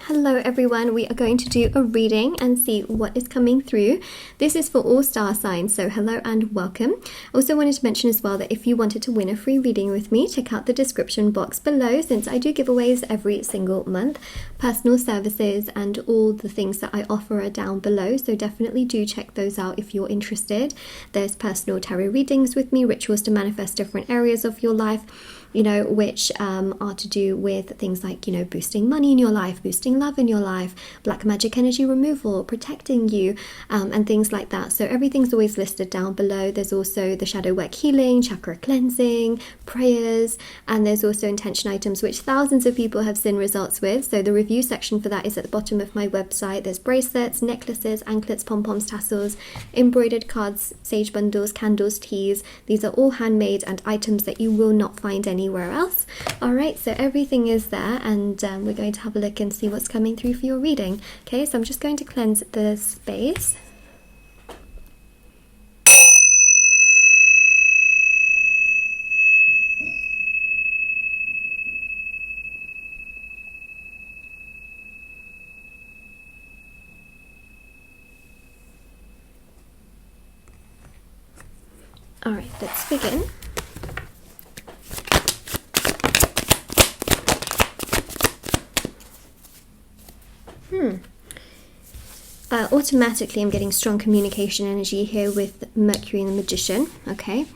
Hello everyone, we are going to do a reading and see what is coming through. This is for all star signs, so hello and welcome. Also wanted to mention as well that if you wanted to win a free reading with me, check out the description box below, since I do giveaways every single month. Personal services and all the things that I offer are down below, so definitely do check those out if you're interested. There's personal tarot readings with me, rituals to manifest different areas of your life, you know, which are to do with things like, you know, boosting money in your life, boosting love in your life, black magic energy removal, protecting you, and things like that. So everything's always listed down below. There's also the shadow work healing, chakra cleansing, prayers, and there's also intention items which thousands of people have seen results with. So the review section for that is at the bottom of my website. There's bracelets, necklaces, anklets, pom-poms, tassels, embroidered cards, sage bundles, candles, teas. These are all handmade and items that you will not find anywhere else. Alright, so everything is there, and we're going to have a look and see what's coming through for your reading. Okay, so I'm just going to cleanse the space. Alright, let's begin. Automatically I'm getting strong communication energy here with Mercury and the Magician. Okay,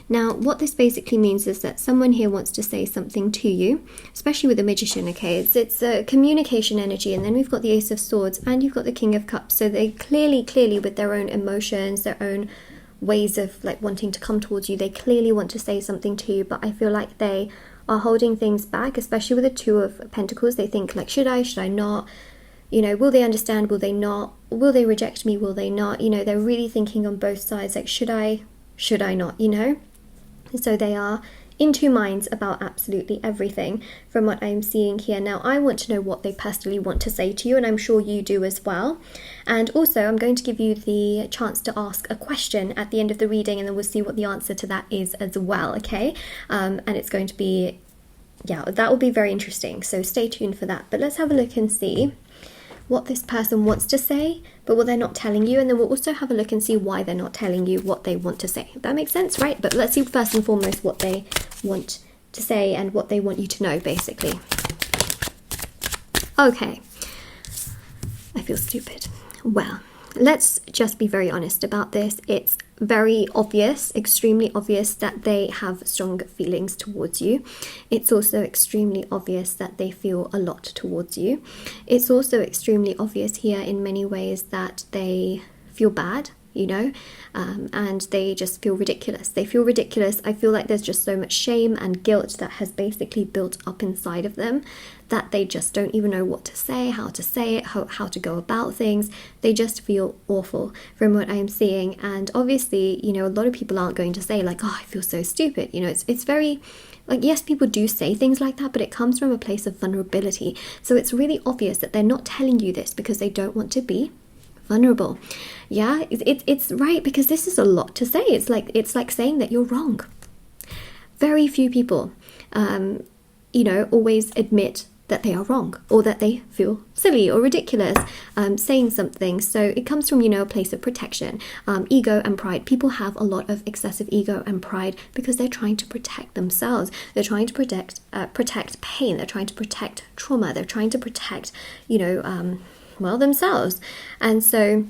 now what this basically means is that someone here wants to say something to you, especially with the Magician. Okay, it's a communication energy, and then we've got the Ace of Swords and you've got the King of Cups. So they clearly with their own emotions, their own ways of like wanting to come towards you, they clearly want to say something to you, but I feel like they are holding things back, especially with the Two of Pentacles. They think like, should I not? You know, will they understand? Will they not? Will they reject me? Will they not? You know, they're really thinking on both sides, like, should I not, you know? So they are in two minds about absolutely everything from what I'm seeing here. Now, I want to know what they personally want to say to you, and I'm sure you do as well. And also, I'm going to give you the chance to ask a question at the end of the reading, and then we'll see what the answer to that is as well, okay? And it's going to be, yeah, that will be very interesting. So stay tuned for that. But let's have a look and see what this person wants to say, but what they're not telling you, and then we'll also have a look and see why they're not telling you what they want to say. That makes sense, right? But let's see first and foremost what they want to say and what they want you to know, basically. Okay, I feel stupid. Well, let's just be very honest about this. It's very obvious, extremely obvious, that they have strong feelings towards you. It's also extremely obvious that they feel a lot towards you. It's also extremely obvious here in many ways that they feel bad, you know, and they just feel ridiculous. They feel ridiculous. I feel like there's just so much shame and guilt that has basically built up inside of them that they just don't even know what to say, how to say it, how to go about things. They just feel awful from what I'm seeing. And obviously, you know, a lot of people aren't going to say like, oh, I feel so stupid. You know, it's very, like, yes, people do say things like that, but it comes from a place of vulnerability. So it's really obvious that they're not telling you this because they don't want to be vulnerable. Yeah, it's right, because this is a lot to say. It's like saying that you're wrong. Very few people, you know, always admit that they are wrong, or that they feel silly or ridiculous saying something. So it comes from, you know, a place of protection, ego and pride. People have a lot of excessive ego and pride because they're trying to protect themselves. They're trying to protect pain. They're trying to protect trauma. They're trying to protect, you know, well, themselves. And so,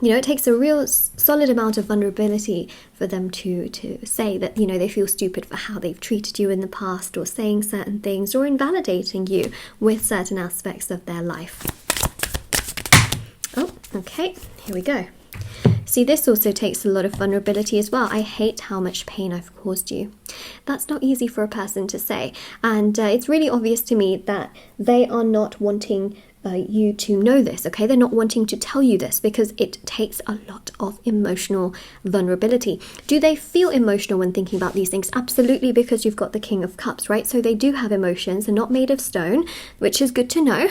you know, it takes a real solid amount of vulnerability for them to say that, you know, they feel stupid for how they've treated you in the past, or saying certain things, or invalidating you with certain aspects of their life. Oh, okay, here we go. See, this also takes a lot of vulnerability as well. I hate how much pain I've caused you. That's not easy for a person to say. And it's really obvious to me that they are not wanting you to know this, okay? They're not wanting to tell you this because it takes a lot of emotional vulnerability. Do they feel emotional when thinking about these things? Absolutely, because you've got the King of Cups, right? So they do have emotions. They're not made of stone, which is good to know.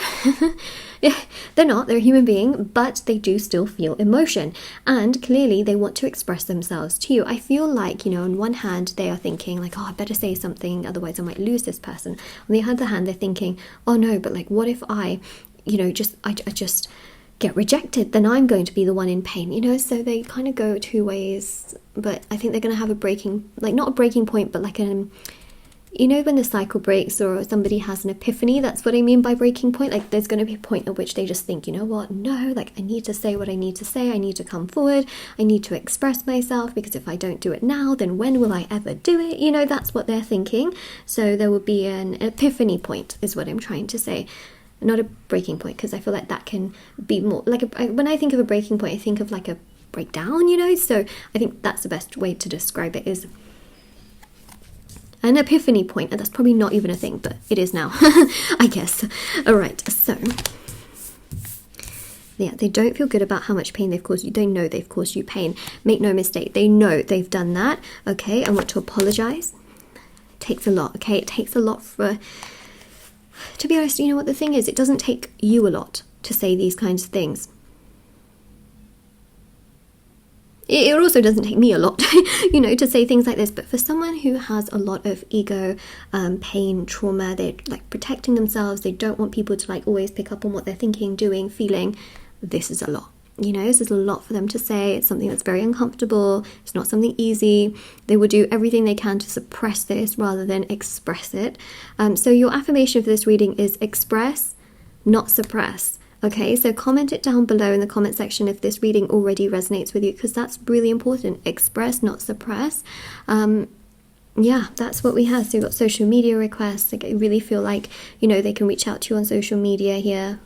They're not, they're a human being, but they do still feel emotion, and clearly they want to express themselves to you. I feel like, you know, on one hand they are thinking like, oh, I better say something, otherwise I might lose this person. On the other hand, they're thinking, oh no, but like, what if I you know, I just get rejected, then I'm going to be the one in pain, you know. So they kind of go two ways, but I think they're going to have a breaking, like not a breaking point, but like you know, when the cycle breaks or somebody has an epiphany, that's what I mean by breaking point. Like there's going to be a point at which they just think, you know what, no, like I need to say what I need to say, I need to come forward, I need to express myself, because if I don't do it now, then when will I ever do it? You know, that's what they're thinking. So there will be an epiphany point is what I'm trying to say. Not a breaking point, because I feel like that can be more like when I think of a breaking point, I think of like a breakdown, you know. So I think that's the best way to describe it, is an epiphany point. And that's probably not even a thing, but it is now. I guess. All right, so yeah, they don't feel good about how much pain they've caused you. They know they've caused you pain. Make no mistake, they know they've done that. Okay, I want to apologize. It takes a lot. Okay, it takes a lot for, to be honest, you know what the thing is, it doesn't take you a lot to say these kinds of things. It also doesn't take me a lot, you know, to say things like this. But for someone who has a lot of ego, pain, trauma, they're like protecting themselves, they don't want people to like always pick up on what they're thinking, doing, feeling. This is a lot. You know, this is a lot for them to say. It's something that's very uncomfortable. It's not something easy. They will do everything they can to suppress this rather than express it. So your affirmation for this reading is express, not suppress. Okay, so comment it down below in the comment section if this reading already resonates with you, because that's really important. Express, not suppress. Yeah, that's what we have. So we've got social media requests. I really feel like, you know, they can reach out to you on social media here.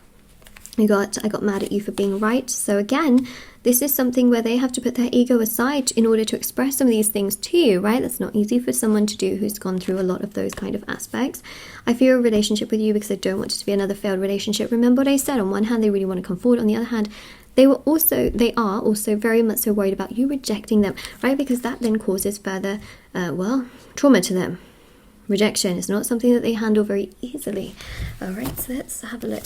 I got mad at you for being right. So again, this is something where they have to put their ego aside in order to express some of these things to you, right? That's not easy for someone to do who's gone through a lot of those kind of aspects. I fear a relationship with you because I don't want it to be another failed relationship. Remember what I said, on one hand, they really want to come forward. On the other hand, they are also very much so worried about you rejecting them, right? Because that then causes further, trauma to them. Rejection is not something that they handle very easily. All right, so let's have a look.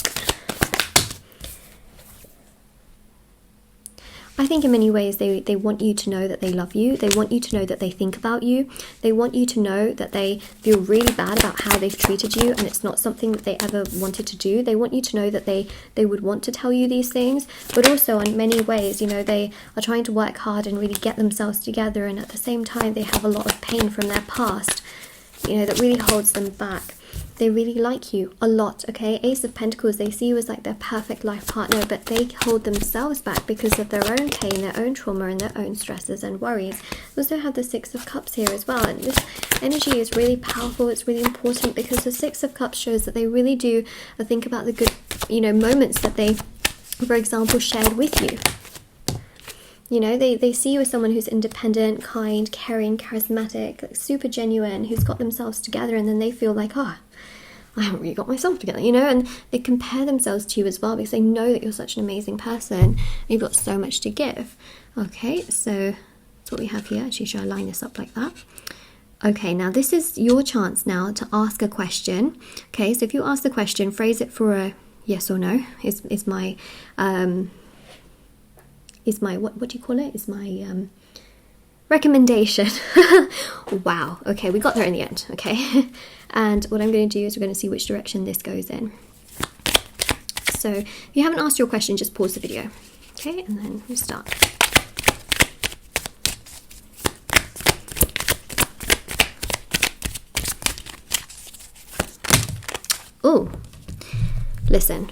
I think in many ways they want you to know that they love you. They want you to know that they think about you. They want you to know that they feel really bad about how they've treated you, and it's not something that they ever wanted to do. They want you to know that they would want to tell you these things, but also in many ways, you know, they are trying to work hard and really get themselves together, and at the same time they have a lot of pain from their past, you know, that really holds them back. They really like you a lot, okay? Ace of Pentacles, they see you as like their perfect life partner, but they hold themselves back because of their own pain, their own trauma, and their own stresses and worries. We also have the Six of Cups here as well, and this energy is really powerful. It's really important because the Six of Cups shows that they really do think about the good, you know, moments that they, for example, shared with you. You know, they see you as someone who's independent, kind, caring, charismatic, like super genuine, who's got themselves together, and then they feel like, oh, I haven't really got myself together, you know, and they compare themselves to you as well because they know that you're such an amazing person and you've got so much to give. Okay, so that's what we have here. Actually, should I line this up like that? Okay, now this is your chance now to ask a question. Okay, so if you ask the question, phrase it for a yes or no. Is my what do you call it? Is my recommendation. Wow. Okay, we got there in the end. Okay. And what I'm going to do is we're going to see which direction this goes in. So if you haven't asked your question, just pause the video. Okay, and then we start. Oh, listen.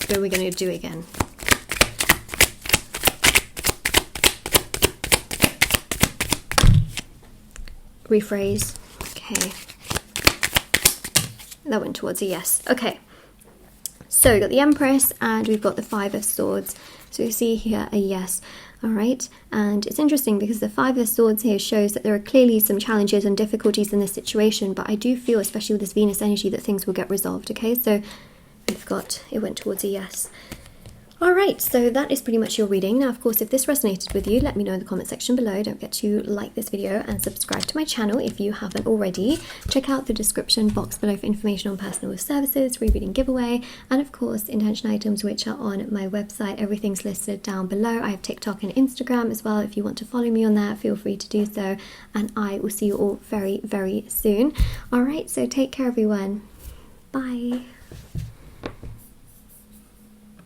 What are we going to do again? Rephrase. Okay. That went towards a yes. Okay. So we've got the Empress and we've got the Five of Swords. So you see here a yes. All right. And it's interesting because the Five of Swords here shows that there are clearly some challenges and difficulties in this situation. But I do feel, especially with this Venus energy, that things will get resolved. Okay. So we've got, it went towards a yes. Alright, so that is pretty much your reading. Now, of course, if this resonated with you, let me know in the comment section below. Don't forget to like this video and subscribe to my channel if you haven't already. Check out the description box below for information on personal services, free reading giveaway, and of course, intention items which are on my website. Everything's listed down below. I have TikTok and Instagram as well. If you want to follow me on that, feel free to do so. And I will see you all very, very soon. Alright, so take care, everyone. Bye.